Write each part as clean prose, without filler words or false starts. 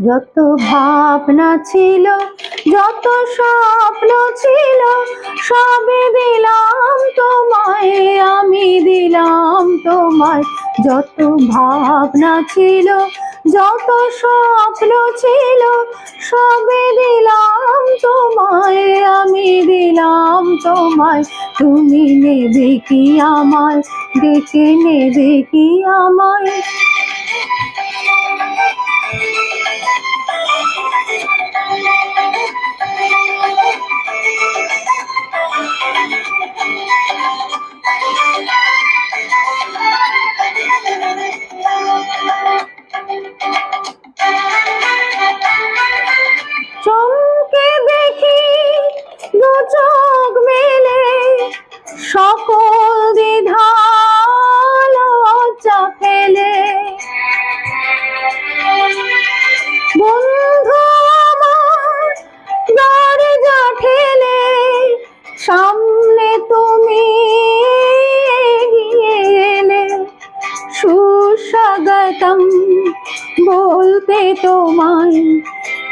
যত ভাবনা ছিল, যত স্বপ্ন ছিল, সবে দিলাম তোমায়, আমি দিলাম তোমায়। যত ভাবনা ছিল, যত স্বপ্ন ছিল, সবে দিলাম তোমায়, আমি দিলাম তোমায়। তুমি নেবে কি আমায়, ডেকে নেবে কি আমায়? চমকে দেখি দু চোখ মেলে, সকল দ্বিধা লজ্জা ফেলে। বন্ধু আমার দরজা ঠেলে, সামনে তুমি এগিয়ে এলে। সুস্বাগতম বলতে তোমায়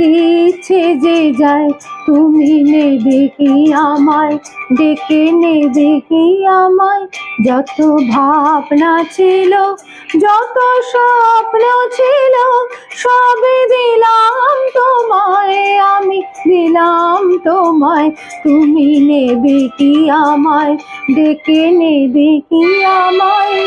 ইচ্ছে যে যায়, তুমি নেবে কি আমায়, ডেকে নেবে কি আমায়? যত ভাবনা ছিল, যত স্বপ্ন ছিল, সবে দিলাম তোমায়, আমি দিলাম তোমায়। তুমি নেবে কি আমায়, ডেকে নেবে কি আমায়?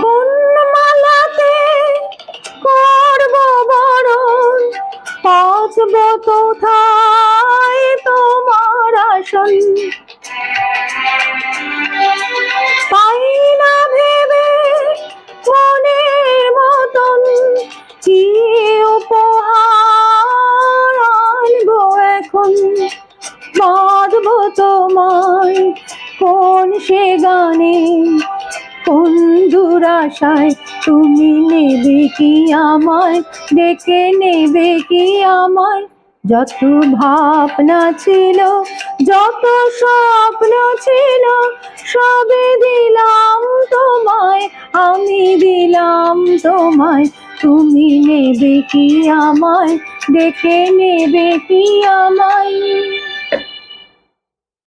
কোন মালাতে করব বরণ, পৌঁছব কোথায় তোমার আসন? পাই না ভেবে মনের মতন, কি উপহার আনবো এখন? বাঁধবো তোমায় কোন সে গানে, কোন দুরাশায়? তুমি নেবে কি আমায়, ডেকে নেবে কি আমায়? যত ভাবনা ছিল, যত স্বপ্ন ছিল, সবে দিলাম তোমায়, আমি দিলাম তোমায়। তুমি নেবে কি আমায়, ডেকে নেবে কি আমায়?